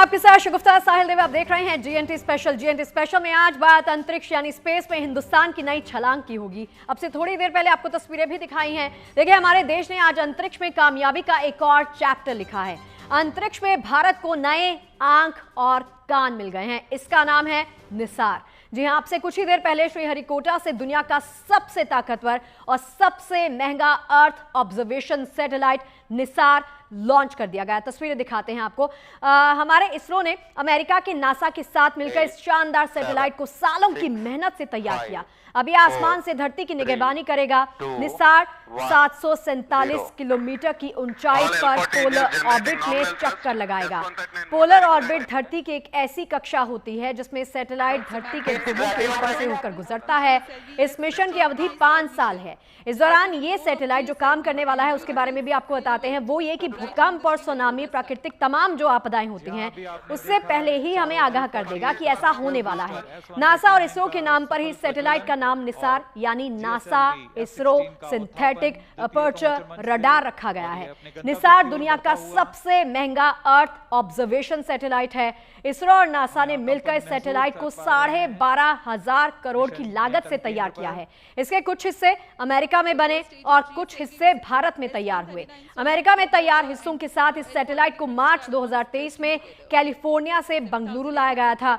आपके साथ शगुफ्ता साहिल देव। आप देख रहे हैं जीएनटी स्पेशल। जीएनटी स्पेशल में आज बात अंतरिक्ष यानी स्पेस में हिंदुस्तान की नई छलांग की होगी। अब से थोड़ी देर पहले आपको तस्वीरें भी दिखाई हैं। देखिए, हमारे देश ने आज अंतरिक्ष में कामयाबी का एक और चैप्टर लिखा है। अंतरिक्ष में भारत को नए आंख और कान मिल गए हैं। इसका नाम है निसार। जी हां, आपसे कुछ ही देर पहले श्रीहरिकोटा से दुनिया का सबसे ताकतवर और सबसे महंगा earth observation satellite Nisar launch कर दिया गया। तस्वीरें दिखाते हैं आपको। हमारे इसरो ने अमेरिका के नासा के साथ मिलकर इस शानदार सैटेलाइट को सालों की मेहनत से तैयार किया। अब यह आसमान से धरती की निगरानी करेगा। निसार 747 किलोमीटर की ऊंचाई पर पोलर ऑर्बिट में चक्कर लगाएगा। पोलर ऑर्बिट धरती की एक ऐसी कक्षा होती है जिसमें सैटेलाइट धरती के ध्रुवों के ऊपर से होकर गुजरता है। इस मिशन की अवधि 5 साल है। इस दौरान ये सैटेलाइट जो काम करने वाला है उसके बारे में भी आपको बताते हैं। वो ये कि भूकंप और सुनामी, प्राकृतिक तमाम जो आपदाएं होती हैं, उससे पहले ही हमें आगाह कर देगा कि ऐसा होने वाला है। नासा और इसरो के नाम पर ही सैटेलाइट का नाम निसार यानी NASA ISRO synthetic aperture radar रखा गया है। निसार दुनिया का सबसे महंगा अर्थ ऑब्जर्वेशन सैटेलाइट है। इसरो और नासा ने मिलकर इस सैटेलाइट को 12,500 करोड़ की लागत से तैयार किया है। इसके कुछ हिस्से अमेरिका में बने और कुछ हिस्से भारत में तैयार हुए। अमेरिका में तैयार हिस्सों के साथ इस सैटेलाइट को मार्च 2023 में कैलिफोर्निया से बंगलुरु लाया गया था।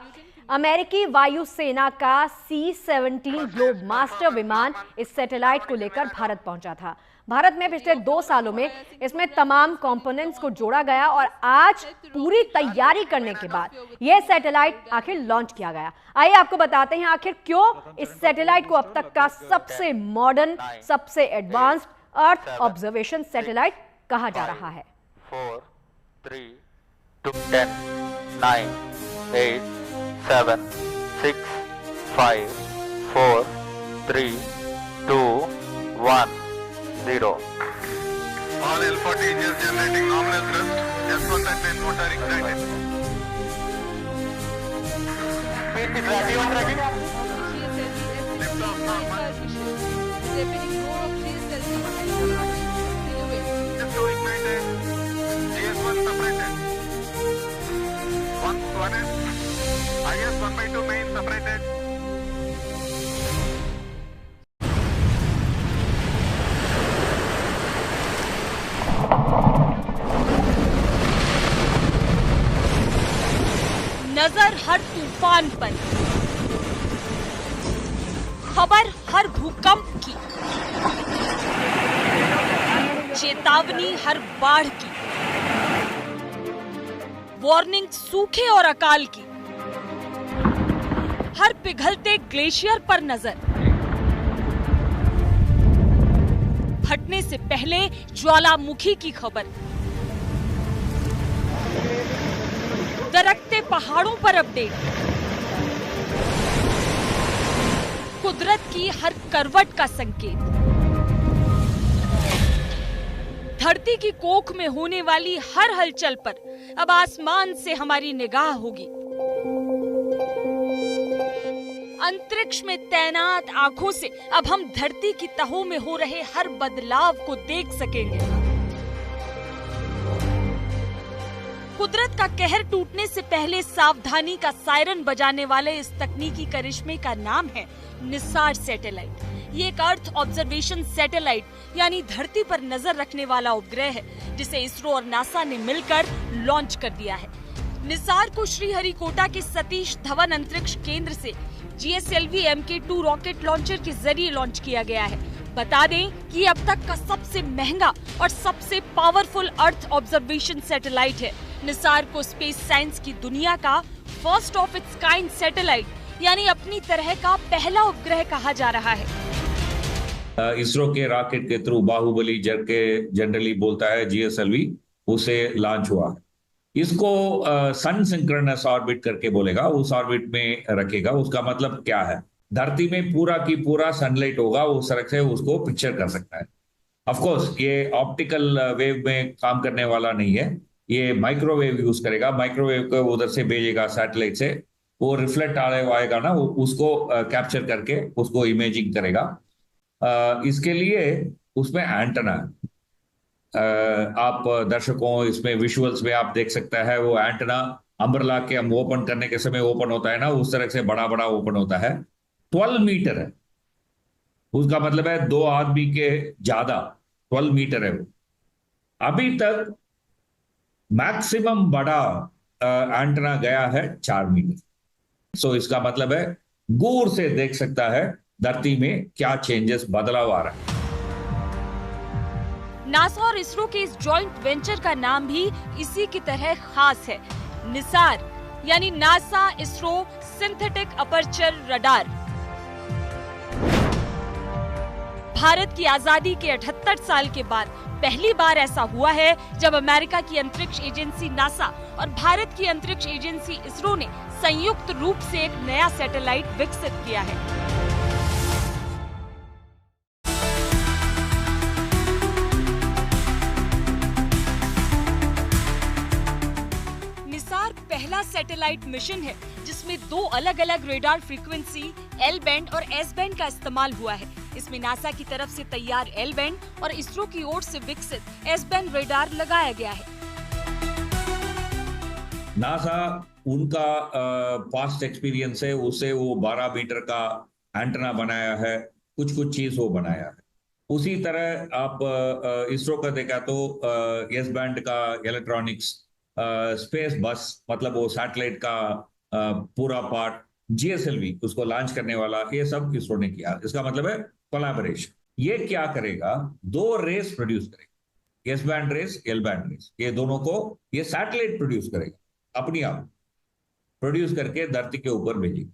अमेरिकी वायुसेना का C-17 ग्लोब मास्टर विमान इस सैटेलाइट को लेकर भारत पहुंचा था। भारत में पिछले 2 सालों में इसमें तमाम कंपोनेंट्स को जोड़ा गया और आज पूरी तैयारी करने के बाद यह सैटेलाइट आखिर लॉन्च किया गया। आइए आपको बताते हैं आखिर क्यों इस सैटेलाइट को अब तक का सबसे मॉडर्न, सबसे एडवांस्ड अर्थ ऑब्जर्वेशन सैटेलाइट कहा जा रहा है। 4, 3, 2, 10, 9, 8, 7, 6, 5, 4, 3, 2, 1, 0. All L40 engines generating nominal thrust. S139 motor ignited. Speed is ready on ready. Lift off normal. S2 ignited. GS1 separated. 1S. IS 1/2 main separated. नजर हर तूफान पर, खबर हर भूकंप की, चेतावनी हर बाढ़ की, वार्निंग सूखे और अकाल की, हर पिघलते ग्लेशियर पर नजर, फटने से पहले ज्वालामुखी की खबर, दरकते पहाड़ों पर अपडेट, कुदरत की हर करवट का संकेत, धरती की कोख में होने वाली हर हलचल पर अब आसमान से हमारी निगाह होगी। अंतरिक्ष में तैनात आंखों से अब हम धरती की तहों में हो रहे हर बदलाव को देख सकेंगे। कुदरत का कहर टूटने से पहले सावधानी का सायरन बजाने वाले इस तकनीकी करिश्मे का नाम है निसार सैटेलाइट। ये एक अर्थ ऑब्जर्वेशन सैटेलाइट यानी धरती पर नजर रखने वाला उपग्रह है जिसे इसरो और नासा ने मिलकर लॉन्च कर दिया है। निसार को श्रीहरिकोटा के सतीश धवन अंतरिक्ष केंद्र से GSLV Mk2 रॉकेट लॉन्चर के जरिए लॉन्च किया गया है। बता दें कि अब तक का सबसे महंगा और सबसे पावरफुल अर्थ ऑब्जर्वेशन सैटेलाइट है। निसार को स्पेस साइंस की दुनिया का first of its kind satellite यानी अपनी तरह का पहला उपग्रह कहा जा रहा है। इसरो के रॉकेट के थ्रू बाहुबली के जनरली बोलता है GSLV, उसे लॉन्च हुआ। इसको सन सिंक्रोनस ऑर्बिट करके बोलेगा, उस ऑर्बिट में रखेगा। उसका मतलब क्या है? धरती में पूरा की पूरा सनलाइट होगा, उस तरह से उसको पिक्चर कर सकता है। ऑफ कोर्स ये ऑप्टिकल वेव में काम करने वाला नहीं है, ये माइक्रोवेव यूज करेगा। माइक्रोवेव को उधर से भेजेगा सैटेलाइट से, वो रिफ्लेक्ट आएगा ना, उसको कैप्चर करके उसको इमेजिंग करेगा। इसके लिए उसमें एंटेना, आप दर्शकों इसमें विजुअल्स में आप देख सकते हैं, वो एंटेना अम्ब्रेला के हम ओपन करने के समय ओपन होता है ना, उस तरह से बड़ा बड़ा ओपन होता है। 12 मीटर है, उसका मतलब है 2 आदमी के ज्यादा 12 मीटर है वो। अभी तक मैक्सिमम बड़ा एंटेना गया है 4 मीटर। सो इसका मतलब है दूर से देख सकता है धरती में क्या चेंजेस, बदलाव आ रहा है। नासा और इसरो के इस जॉइंट वेंचर का नाम भी इसी की तरह खास है, निसार, यानी NASA ISRO synthetic aperture radar. Bharat की आजादी के 78 साल के बाद पहली बार ऐसा हुआ है जब अमेरिका की अंतरिक्ष एजेंसी नासा और भारत की अंतरिक्ष एजेंसी इसरो ने संयुक्त रूप से एक नया सैटेलाइट विकसित किया है। निसार पहला सैटेलाइट मिशन है जिसमें 2 अलग-अलग रेडार फ्रीक्वेंसी एल बैंड और एस बैंड का इस्तेमाल हुआ है। इसमें नासा की तरफ से तैयार एल बैंड और इसरो की ओर से विकसित एस बैंड रेडार लगाया गया है। नासा उनका पास्ट एक्सपीरियंस है, उससे वो 12 मीटर का एंटेना बनाया है, कुछ चीज वो बनाया है। उसी तरह आप इसरो का देखा तो एस बैंड का इलेक्ट्रॉनिक्स, स्पेस बस मतलब वो सैटेलाइट का पूरा पार्ट, जीएसएलवी उसको लॉन्च करने वाला, ये सब इसरो ने किया। इसका मतलब है कोलैबोरेशन। ये क्या करेगा, 2 रेस प्रोड्यूस करेगा, S band rays, L band rays, ये दोनों को ये सैटेलाइट प्रोड्यूस करेगा, अपनी आप प्रोड्यूस करके धरती के ऊपर भेजेगा।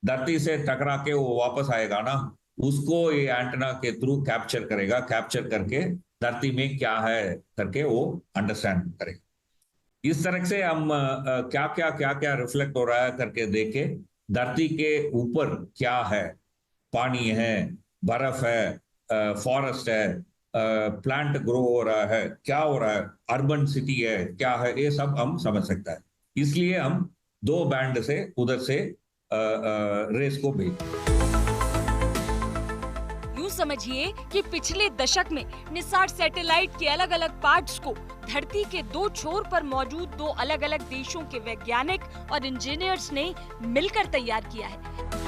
धरती से टकरा के वो वापस आएगा ना, उसको ये एंटेना के थ्रू कैप्चर करेगा, कैप्चर करके धरती में क्या है करके वो अंडरस्टैंड करेगा। इस तरह से हम क्या क्या रिफ्लेक्ट हो रहा है करके देखे, धरती के ऊपर क्या है, पानी है, बर्फ है, फॉरेस्ट है, प्लांट ग्रो हो रहा है, क्या हो रहा है, अर्बन सिटी है, क्या है, ये सब हम समझ सकता है। इसलिए हम 2 बैंड से उधर से रेस को भेज। यूं समझिए कि पिछले दशक में निसार सैटेलाइट के अलग अलग पार्ट्स को धरती के 2 छोर पर मौजूद 2 अलग अलग देशों के वैज्ञानिक और इंजीनियर्स ने मिलकर तैयार किया है।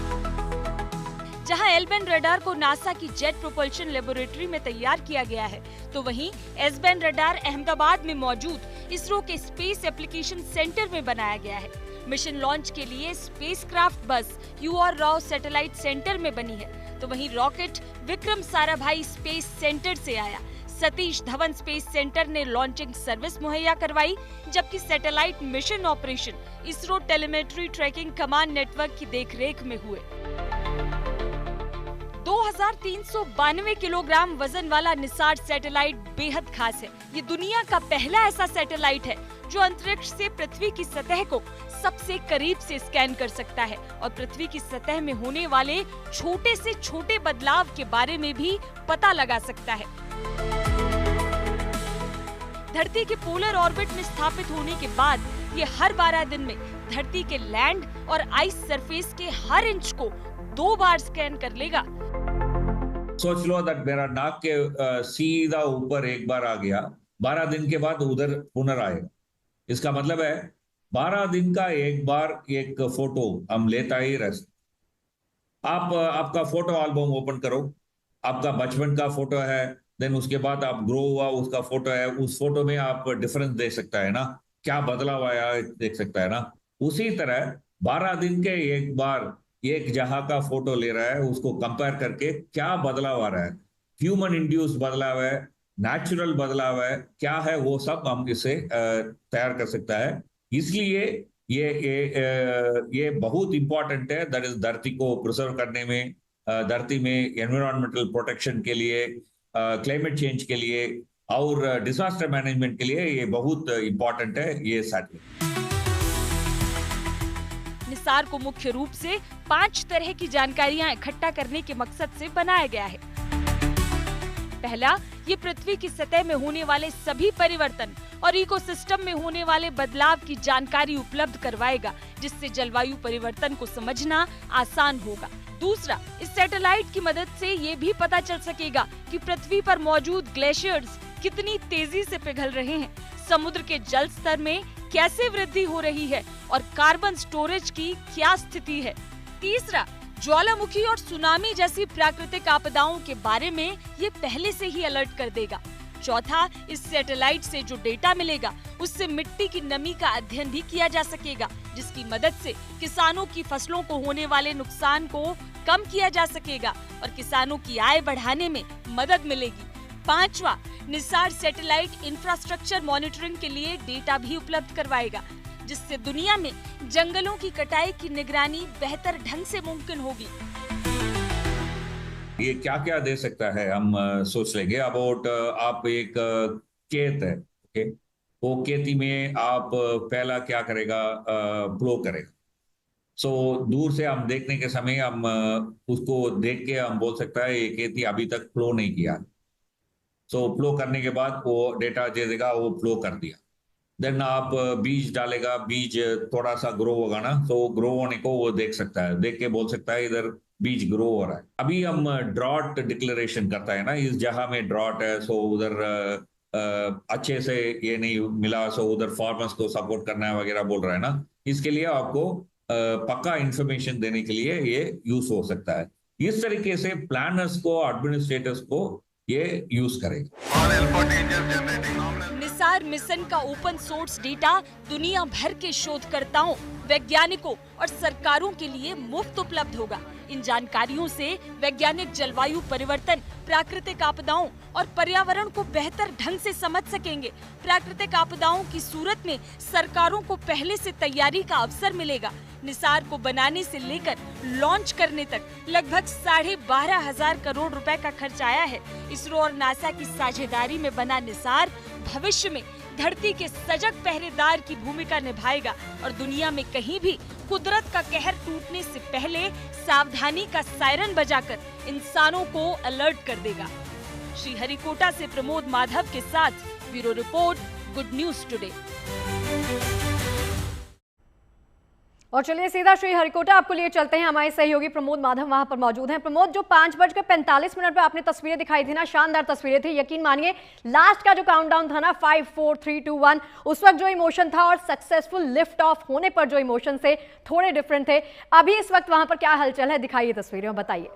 जहां एल बैंड रडार को नासा की जेट प्रोपल्शन लेबोरेटरी में तैयार किया गया है, तो वहीं एस बैंड रडार अहमदाबाद में मौजूद इसरो के स्पेस एप्लीकेशन सेंटर में बनाया गया है। मिशन लॉन्च के लिए स्पेसक्राफ्ट बस UR राव सैटेलाइट सेंटर में बनी है, तो वहीं rocket Vikram Sarabhai space centre से आया। सतीश धवन स्पेस सेंटर ने लॉन्चिंग सर्विस मुहैया करवाई, जबकि satellite mission operation ISRO telemetry tracking command network की देखरेख में हुए। 2392 किलोग्राम वजन वाला निसार सैटेलाइट बेहद खास है। ये दुनिया का पहला ऐसा सैटेलाइट है जो अंतरिक्ष से पृथ्वी की सतह को सबसे करीब से स्कैन कर सकता है और पृथ्वी की सतह में होने वाले छोटे से छोटे बदलाव के बारे में भी पता लगा सकता है। धरती के पोलर ऑर्बिट में स्थापित होने के बाद ये हर 12 दिन में धरती के लैंड और आइस सरफेस के हर इंच को 2 बार स्कैन कर लेगा। सोच लो दैट मेरा नाक के सीधा ऊपर एक बार आ गया, 12 दिन के बाद उधर पुनराएगा। इसका मतलब है 12 दिन का एक बार एक फोटो हम लेता ही रह। आप आपका फोटो एल्बम ओपन करो, आपका बचपन का फोटो है, देन उसके बाद आप ग्रो हुआ उसका फोटो है, उस फोटो में आप डिफरेंस देख सकता है ना, क्या बदलाव आया देख सकता है ना। उसी तरह 12 दिन के एक बार एक जहां का फोटो ले रहा है, उसको कंपेयर करके क्या बदलाव आ रहा है, ह्यूमन इंड्यूस बदलाव है, नेचुरल बदलाव है, क्या है, वो सब हम इसे तैयार कर सकता है। इसलिए ये बहुत इंपॉर्टेंट है, दैट इज धरती को प्रिजर्व करने में, धरती में एनवायरमेंटल प्रोटेक्शन के लिए, क्लाइमेट चेंज के लिए और डिजास्टर मैनेजमेंट के लिए ये बहुत इंपॉर्टेंट है ये सैटेलाइट। निसार को मुख्य रूप से 5 तरह की जानकारियां इकट्ठा करने के मकसद से बनाया गया है। पहला, ये पृथ्वी की सतह में होने वाले सभी परिवर्तन और इकोसिस्टम में होने वाले बदलाव की जानकारी उपलब्ध करवाएगा, जिससे जलवायु परिवर्तन को समझना आसान होगा। दूसरा, इस सैटेलाइट की मदद से ये भी पता चल सकेगा कि पृथ्वी पर मौजूद ग्लेशियर्स कितनी तेजी से पिघल रहे हैं, समुद्र के जल स्तर में कैसे वृद्धि हो रही है और कार्बन स्टोरेज की क्या स्थिति है। तीसरा, ज्वालामुखी और सुनामी जैसी प्राकृतिक आपदाओं के बारे में ये पहले से ही अलर्ट कर देगा। चौथा, इस सैटेलाइट से जो डेटा मिलेगा उससे मिट्टी की नमी का अध्ययन भी किया जा सकेगा, जिसकी मदद से किसानों की फसलों को होने वाले नुकसान को कम किया जा सकेगा और किसानों की आय बढ़ाने में मदद मिलेगी। पांचवा, निसार सैटेलाइट इंफ्रास्ट्रक्चर मॉनिटरिंग के लिए डेटा भी उपलब्ध करवाएगा, जिससे दुनिया में जंगलों की कटाई की निगरानी बेहतर ढंग से मुमकिन होगी। ये क्या क्या दे सकता है हम सोच लेंगे। अबाउट आप एक खेत है, ओके, वो खेती में आप पहला क्या करेगा, प्लो करेगा। सो दूर से हम देखने के समय हम उसको देख के हम बोल सकता है ये खेती अभी तक फ्लो नहीं किया। सो फ्लो करने के बाद वो डेटा दे देगा, वो फ्लो कर दिया। देन आप बीज डालेगा, बीज थोड़ा सा ग्रो होगा ना, तो ग्रो होने को वो देख सकता है, देख के बोल सकता है इधर बीज ग्रो हो रहा है। अभी हम ड्रॉट डिक्लेरेशन करता है ना, इस जगह में ड्रॉट है, सो उधर अच्छे से ये नहीं मिला, सो उधर फार्मर्स को सपोर्ट करना है वगैरह बोल रहा है ना। इसके लिए आपको पक्का इंफॉर्मेशन देने के लिए ये यूज हो सकता है। इस तरीके से प्लानर्स को, एडमिनिस्ट्रेटर्स को ये यूज करेगा। All alpha engines generating nominal Nisar mission का ओपन सोर्स डेटा दुनिया भर के शोधकर्ताओं, वैज्ञानिकों और सरकारों के लिए मुफ्त उपलब्ध होगा। इन जानकारियों से वैज्ञानिक जलवायु परिवर्तन, प्राकृतिक आपदाओं और पर्यावरण को बेहतर ढंग से समझ सकेंगे। प्राकृतिक आपदाओं की सूरत में सरकारों को पहले से तैयारी का अवसर मिलेगा। निसार को बनाने से लेकर लॉन्च करने तक लगभग 12,500 करोड़ रुपए का खर्च आया है। इसरो और नासा की साझेदारी में बना निसार भविष्य में धरती के सजग पहरेदार की भूमिका निभाएगा और दुनिया में कहीं भी कुदरत का कहर टूटने से पहले सावधानी का सायरन बजाकर इंसानों को अलर्ट कर देगा। श्रीहरिकोटा से प्रमोद माधव के साथ bureau report, good news today. और चलिए सीधा श्रीहरिकोटा आपको लिए चलते हैं। हमारे सहयोगी प्रमोद माधव वहां पर मौजूद हैं। प्रमोद, जो 5:45 पे आपने तस्वीरें दिखाई थी ना, शानदार तस्वीरें थी। यकीन मानिए लास्ट का जो काउंटडाउन था ना, 5 4 3 2 1, उस वक्त जो इमोशन था और सक्सेसफुल लिफ्ट ऑफ होने पर जो इमोशन थे थोड़े डिफरेंट थे। अभी इस वक्त वहां पर क्या हलचल है, दिखाइए तस्वीरें और बताइए।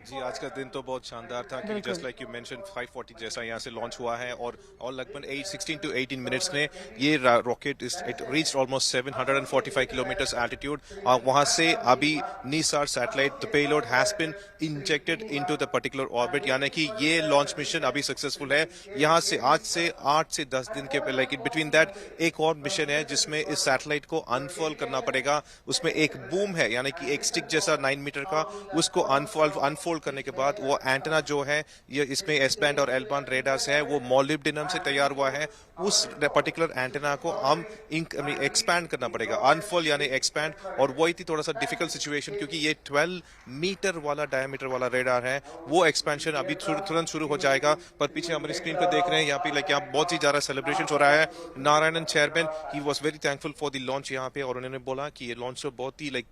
जी, आज का दिन तो बहुत शानदार था क्योंकि जस्ट लाइक यू मेंशन 5:40 जैसा यहाँ से लॉन्च हुआ है और लगभग 16 to 18 मिनट्स में ये rocket it reached almost 745 kilometres altitude. और वहाँ से अभी NISAR satellite the payload has been injected into the particular orbit, यानी कि ये लॉन्च मिशन अभी सक्सेसफुल है। यहाँ से आज से 8 से 10 दिन के लाइक बिटवीन दैट एक और मिशन है जिसमें इस सैटेलाइट को अनफोल्ड करना पड़ेगा। उसमें एक बूम है, यानी कि एक स्टिक जैसा 9 मीटर का, उसको अनफोल्ड करने के बाद वो एंटेना जो है, ये इसमें एस बैंड और एल बैंड रेडार्स है, वो मोलिब्डेनम से तैयार हुआ है। उस पर्टिकुलर एंटेना को हम एक्सपैंड करना पड़ेगा, अनफोल्ड यानी एक्सपैंड। और वही थी थोड़ा सा डिफिकल्ट सिचुएशन क्योंकि ये 12 मीटर वाला डायमीटर वाला रेडार है। वो एक्सपेंशन अभी तुरंत शुरू हो जाएगा। पर पीछे हमारी स्क्रीन पे देख रहे हैं यहाँ पे यहाँ बहुत ही ज्यादा सेलिब्रेशन हो रहा है। Narayanan chairman he was very thankful for the launch यहाँ पे, और उन्होंने बोला कि ये लॉन्च तो बहुत ही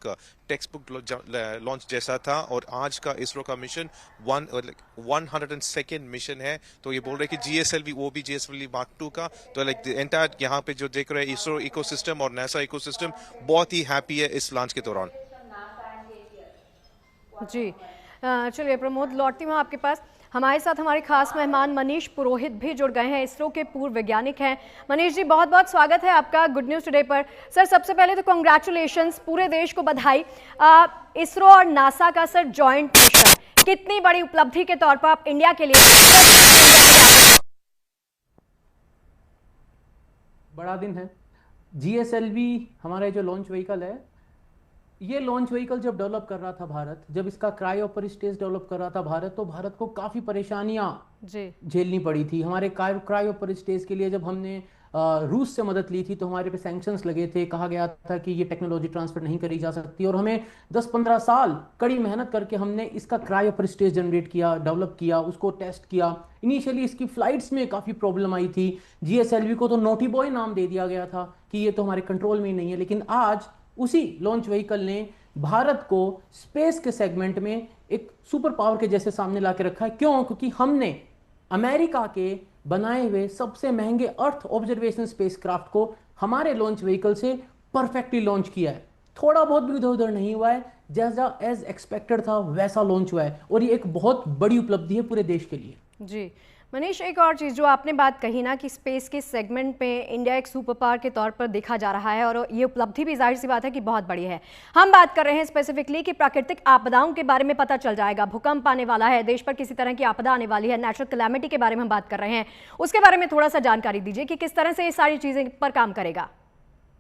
टेक्स्ट बुक लॉन्च जैसा था। और आज का इसरो का मिशन 102nd मिशन है। तो ये बोल रहे कि GSLV, वो भी GSLV Mark 2 का, तो एंटायर यहाँ पे जो देख रहे हैं इसरो इकोसिस्टम और नासा इकोसिस्टम बहुत ही हैप्पी है इस लॉन्च के दौरान। जी चलिए प्रमोद, लौटती हूँ आपके पास। हमारे साथ हमारे खास मेहमान मनीष पुरोहित भी जुड़ गए हैं, इसरो के पूर्व वैज्ञानिक हैं। मनीष जी, बहुत बहुत स्वागत है आपका गुड न्यूज़ टुडे पर। सर, सबसे पहले तो कॉन्ग्रेचुलेशंस, पूरे देश को बधाई। इसरो और नासा का सर जॉइंट मिशन, कितनी बड़ी उपलब्धि के तौर पर आप इंडिया के लिए। बड़ा दिन है। GSLV हमारा जो लॉन्च व्हीकल है, ये लॉन्च व्हीकल जब डेवलप कर रहा था भारत, जब इसका क्रायोपर स्टेज डेवलप कर रहा था भारत, तो भारत को काफ़ी परेशानियां झेलनी पड़ी थी। हमारे क्रायोपर स्टेज के लिए जब हमने रूस से मदद ली थी तो हमारे पे सैंक्शंस लगे थे, कहा गया था कि ये टेक्नोलॉजी ट्रांसफर नहीं करी जा सकती। और हमें 10-15 साल कड़ी मेहनत करके हमने इसका क्रायोपर स्टेज जनरेट किया, डेवलप किया, उसको टेस्ट किया। इनिशियली इसकी फ्लाइट्स में काफ़ी प्रॉब्लम आई थी। GSLV को तो नोटी बॉय नाम दे दिया गया था कि ये तो हमारे कंट्रोल में ही नहीं है। लेकिन आज उसी लॉन्च व्हीकल ने भारत को स्पेस के सेगमेंट में एक सुपर पावर के जैसे सामने ला के रखा है। क्यों? क्योंकि हमने अमेरिका के बनाए हुए सबसे महंगे अर्थ ऑब्जर्वेशन स्पेसक्राफ्ट को हमारे लॉन्च व्हीकल से परफेक्टली लॉन्च किया है। थोड़ा बहुत भी इधर उधर नहीं हुआ है, जैसा एज एक्सपेक्टेड था वैसा लॉन्च हुआ है, और ये एक बहुत बड़ी उपलब्धि है पूरे देश के लिए। जी मनीष, एक और चीज़ जो आपने बात कही ना कि स्पेस के सेगमेंट पे इंडिया एक सुपर पावर के तौर पर देखा जा रहा है, और ये उपलब्धि भी जाहिर सी बात है कि बहुत बड़ी है। हम बात कर रहे हैं स्पेसिफिकली कि प्राकृतिक आपदाओं के बारे में पता चल जाएगा, भूकंप आने वाला है, देश पर किसी तरह की आपदा आने वाली है, नेचुरल कैलेमिटी के बारे में हम बात कर रहे हैं, उसके बारे में थोड़ा सा जानकारी दीजिए कि किस तरह से ये सारी चीज़ें पर काम करेगा।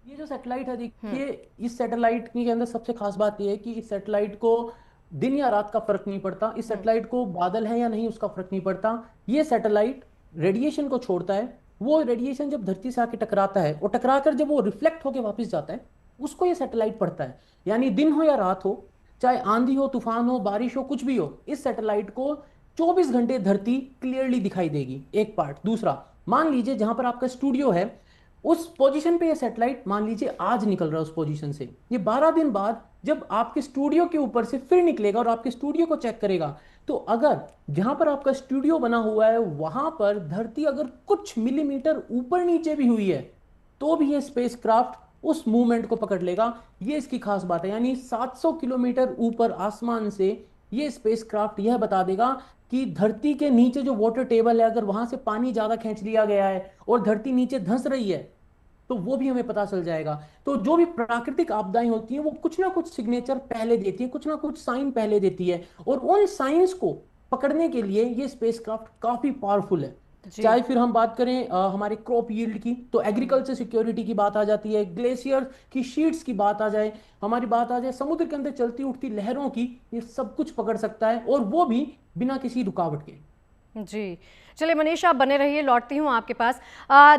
ये जो सैटेलाइट है, देखिए इस सैटेलाइट के अंदर सबसे खास बात यह है कि इस सैटेलाइट को दिन या रात का फर्क नहीं पड़ता, इस सैटेलाइट को बादल है या नहीं उसका फर्क नहीं पड़ता। ये सैटेलाइट रेडिएशन को छोड़ता है, वो रेडिएशन जब धरती से आके टकराता है और टकराकर जब वो रिफ्लेक्ट होकर वापस जाता है, उसको ये सैटेलाइट पढ़ता है। यानी दिन हो या रात हो, चाहे आंधी हो, तूफान हो, बारिश हो, कुछ भी हो, इस सैटेलाइट को 24 घंटे धरती क्लियरली दिखाई देगी। एक पार्ट। दूसरा, मान लीजिए जहां पर आपका स्टूडियो है उस पोजीशन पे ये सैटेलाइट मान लीजिए आज निकल रहा है उस पोजीशन से, ये 12 दिन बाद जब आपके स्टूडियो के ऊपर से फिर निकलेगा और आपके स्टूडियो को चेक करेगा, तो अगर जहां पर आपका स्टूडियो बना हुआ है वहां पर धरती अगर कुछ मिलीमीटर ऊपर नीचे भी हुई है तो भी ये स्पेसक्राफ्ट उस मूवमेंट को पकड़ लेगा। ये इसकी खास बात है। यानी 700 किलोमीटर ऊपर आसमान से ये स्पेसक्राफ्ट यह बता देगा कि धरती के नीचे जो वाटर टेबल है, अगर वहां से पानी ज्यादा खींच लिया गया है और धरती नीचे धंस रही है तो वो भी हमें पता चल जाएगा। तो जो भी प्राकृतिक आपदाएं होती हैं वो कुछ ना कुछ सिग्नेचर पहले देती है, कुछ ना कुछ साइन पहले देती है, और उन साइंस को पकड़ने के लिए ये स्पेसक्राफ्ट काफी पावरफुल है। चाहे फिर हम बात करें हमारे क्रॉप यील्ड की, तो एग्रीकल्चर सिक्योरिटी की बात आ जाती है, ग्लेशियर की शीट्स की बात आ जाए, हमारी बात आ जाए समुद्र के अंदर चलती उठती लहरों की, ये सब कुछ पकड़ सकता है, और वो भी बिना किसी रुकावट के। जी चलिए मनीष, आप बने रहिए, लौटती हूँ आपके पास।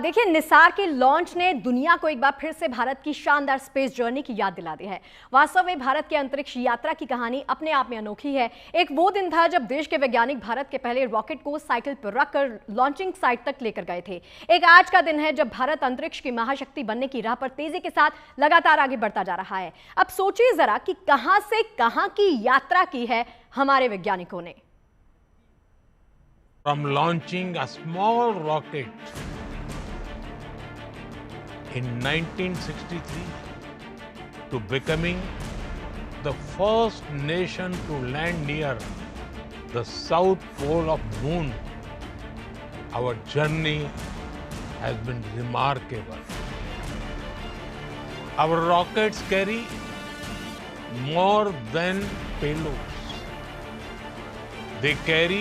देखिए, निसार के लॉन्च ने दुनिया को एक बार फिर से भारत की शानदार स्पेस जर्नी की याद दिला दी है। वास्तव में भारत की अंतरिक्ष यात्रा की कहानी अपने आप में अनोखी है। एक वो दिन था जब देश के वैज्ञानिक भारत के पहले रॉकेट को साइकिल पर रखकर लॉन्चिंग साइट तक लेकर गए थे। एक आज का दिन है जब भारत अंतरिक्ष की महाशक्ति बनने की राह पर तेजी के साथ लगातार आगे बढ़ता जा रहा है। अब सोचिए जरा कि कहां से कहां की यात्रा की है हमारे वैज्ञानिकों ने। From launching a small rocket in 1963 to becoming the first nation to land near the south pole of moon, our journey has been remarkable. Our rockets carry more than payloads. They carry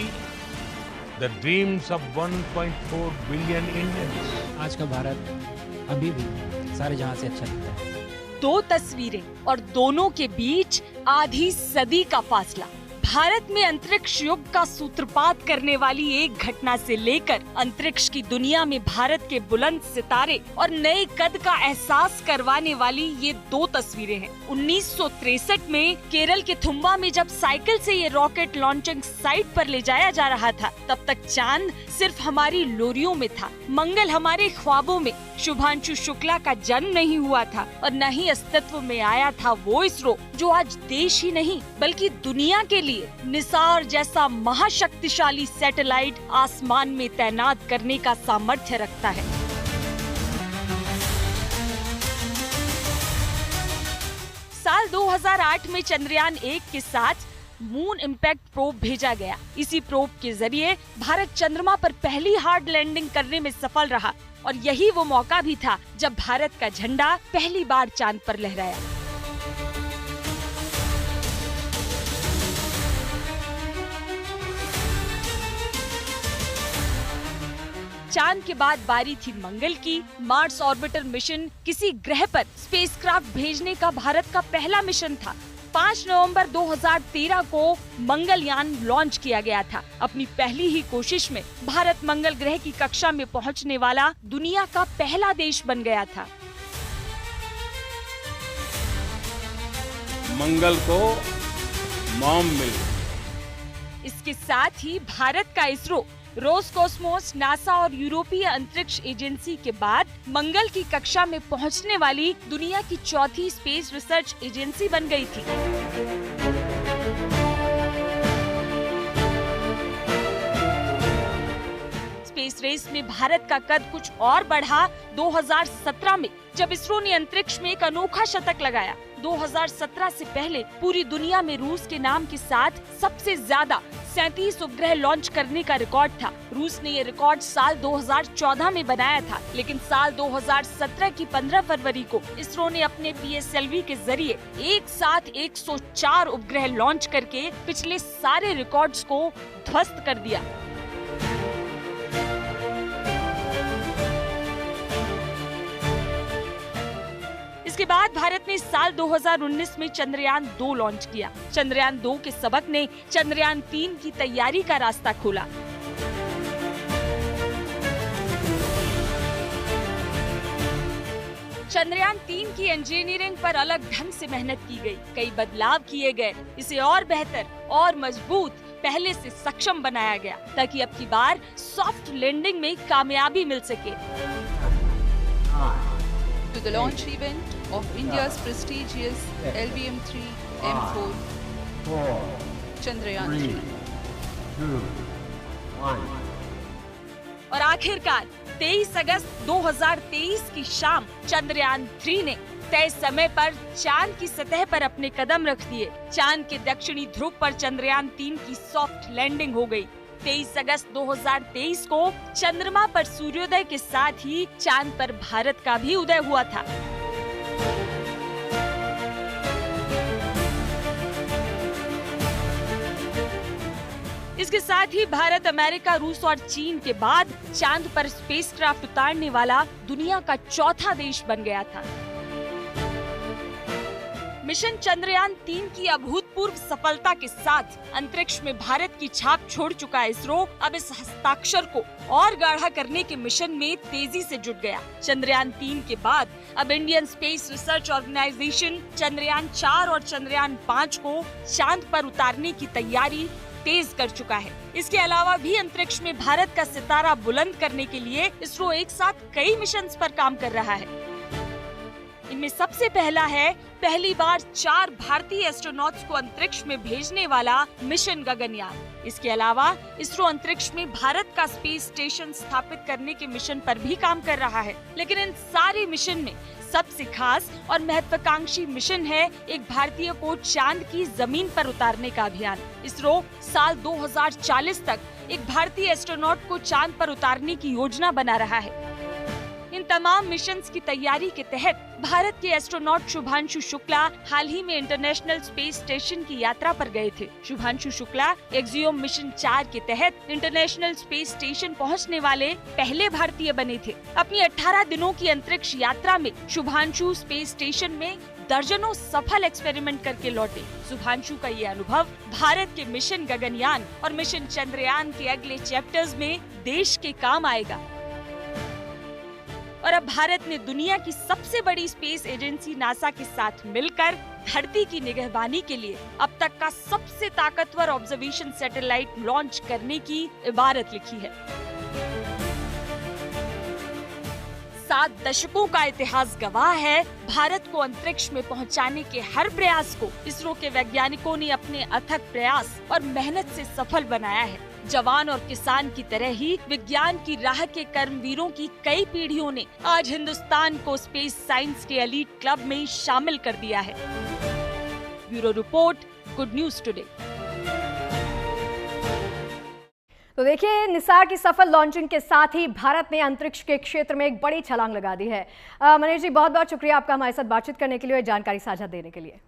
the dreams of 1.4 billion Indians. आज का भारत अभी भी सारे जहां से अच्छा लगता है। दो तस्वीरें और दोनों के बीच आधी सदी का फासला। भारत में अंतरिक्ष युग का सूत्रपात करने वाली एक घटना से लेकर अंतरिक्ष की दुनिया में भारत के बुलंद सितारे और नए कद का एहसास करवाने वाली ये दो तस्वीरें हैं। 1963 में केरल के थुम्बा में जब साइकिल से ये रॉकेट लॉन्चिंग साइट पर ले जाया जा रहा था, तब तक चांद सिर्फ हमारी लोरियों में था, मंगल हमारे ख्वाबों में। शुभांशु शुक्ला का जन्म नहीं हुआ था और न ही अस्तित्व में आया था वो इसरो जो आज देश ही नहीं बल्कि दुनिया के लिए निसार जैसा महाशक्तिशाली सैटेलाइट आसमान में तैनात करने का सामर्थ्य रखता है। साल 2008 में चंद्रयान 1 के साथ मून इम्पैक्ट प्रोब भेजा गया। इसी प्रोब के जरिए भारत चंद्रमा पर पहली हार्ड लैंडिंग करने में सफल रहा और यही वो मौका भी था जब भारत का झंडा पहली बार चांद पर लहराया। चांद के बाद बारी थी मंगल की। मार्स ऑर्बिटर मिशन किसी ग्रह पर स्पेसक्राफ्ट भेजने का भारत का पहला मिशन था। 5 नवंबर 2013 को मंगलयान लॉन्च किया गया था। अपनी पहली ही कोशिश में भारत मंगल ग्रह की कक्षा में पहुंचने वाला दुनिया का पहला देश बन गया था। मंगल को मॉम मिल गई। इसके साथ ही भारत का इसरो, रोसकोस्मोस, नासा और यूरोपीय अंतरिक्ष एजेंसी के बाद मंगल की कक्षा में पहुंचने वाली दुनिया की चौथी स्पेस रिसर्च एजेंसी बन गई थी। स्पेस रेस में भारत का कद कुछ और बढ़ा 2017 में, जब इसरो ने अंतरिक्ष में एक अनोखा शतक लगाया। 2017 से पहले पूरी दुनिया में रूस के नाम के साथ सबसे ज्यादा 37 उपग्रह लॉन्च करने का रिकॉर्ड था। रूस ने ये रिकॉर्ड साल 2014 में बनाया था, लेकिन साल 2017 की 15 फरवरी को इसरो ने अपने PSLV के जरिए एक साथ 104 उपग्रह लॉन्च करके पिछले सारे रिकॉर्ड्स को ध्वस्त कर दिया। इसके बाद भारत ने साल 2019 में चंद्रयान 2 लॉन्च किया। चंद्रयान 2 के सबक ने चंद्रयान 3 की तैयारी का रास्ता खोला। चंद्रयान 3 की इंजीनियरिंग पर अलग ढंग से मेहनत की गई, कई बदलाव किए गए, इसे और बेहतर और मजबूत, पहले से सक्षम बनाया गया, ताकि अब की बार सॉफ्ट लैंडिंग में कामयाबी मिल सके। To the launch event of India's prestigious LVM-3 M4 Chandrayaan 3. और आखिरकार 23 अगस्त 2023 की शाम चंद्रयान 3 ने तय समय पर चांद की सतह पर अपने कदम रख दिए। चांद के दक्षिणी ध्रुव पर चंद्रयान 3 की सॉफ्ट लैंडिंग हो गई। 23 अगस्त 2023 को चंद्रमा पर सूर्योदय के साथ ही चांद पर भारत का भी उदय हुआ था। इसके साथ ही भारत, अमेरिका, रूस और चीन के बाद चांद पर स्पेसक्राफ्ट उतारने वाला दुनिया का चौथा देश बन गया था। मिशन चंद्रयान 3 की अभूतपूर्व सफलता के साथ अंतरिक्ष में भारत की छाप छोड़ चुका इसरो अब इस हस्ताक्षर को और गाढ़ा करने के मिशन में तेजी से जुट गया। चंद्रयान 3 के बाद अब Indian Space Research Organisation Chandrayaan 4 और चंद्रयान 5 को चांद पर उतारने की तैयारी तेज कर चुका है। इसके अलावा भी अंतरिक्ष में भारत का सितारा बुलंद करने के लिए इसरो एक साथ कई मिशंस पर काम कर रहा है। इनमें सबसे पहला है पहली बार 4 भारतीय एस्ट्रोनॉट्स को अंतरिक्ष में भेजने वाला मिशन गगनयान। इसके अलावा इसरो अंतरिक्ष में भारत का स्पेस स्टेशन स्थापित करने के मिशन पर भी काम कर रहा है। लेकिन इन सारे मिशन में सबसे खास और महत्वाकांक्षी मिशन है एक भारतीय को चांद की जमीन पर उतारने का अभियान। इसरो साल 2040 तक एक भारतीय एस्ट्रोनॉट को चांद पर उतारने की योजना बना रहा है। इन तमाम मिशंस की तैयारी के तहत भारत के एस्ट्रोनॉट शुभांशु शुक्ला हाल ही में इंटरनेशनल स्पेस स्टेशन की यात्रा पर गए थे। शुभांशु शुक्ला एक्सियोम मिशन 4 के तहत इंटरनेशनल स्पेस स्टेशन पहुंचने वाले पहले भारतीय बने थे। अपनी 18 दिनों की अंतरिक्ष यात्रा में शुभांशु स्पेस स्टेशन में दर्जनों सफल एक्सपेरिमेंट करके लौटे। शुभांशु का ये अनुभव भारत के मिशन गगनयान और मिशन चंद्रयान के अगले चैप्टर्स में देश के काम आएगा। और अब भारत ने दुनिया की सबसे बड़ी स्पेस एजेंसी नासा के साथ मिलकर धरती की निगहबानी के लिए अब तक का सबसे ताकतवर ऑब्जर्वेशन सैटेलाइट लॉन्च करने की इबारत लिखी है। 7 दशकों का इतिहास गवाह है भारत को अंतरिक्ष में पहुंचाने के हर प्रयास को इसरो के वैज्ञानिकों ने अपने अथक प्रयास और मेहनत से सफल बनाया है। जवान और किसान की तरह ही विज्ञान की राह के कर्मवीरों की कई पीढ़ियों ने आज हिंदुस्तान को स्पेस साइंस के एलीट क्लब में शामिल कर दिया है। Bureau report, good news today. तो देखिए, निसार की सफल लॉन्चिंग के साथ ही भारत ने अंतरिक्ष के क्षेत्र में एक बड़ी छलांग लगा दी है। मनीष जी, बहुत बहुत शुक्रिया आपका हमारे साथ बातचीत करने के लिए और जानकारी साझा देने के लिए।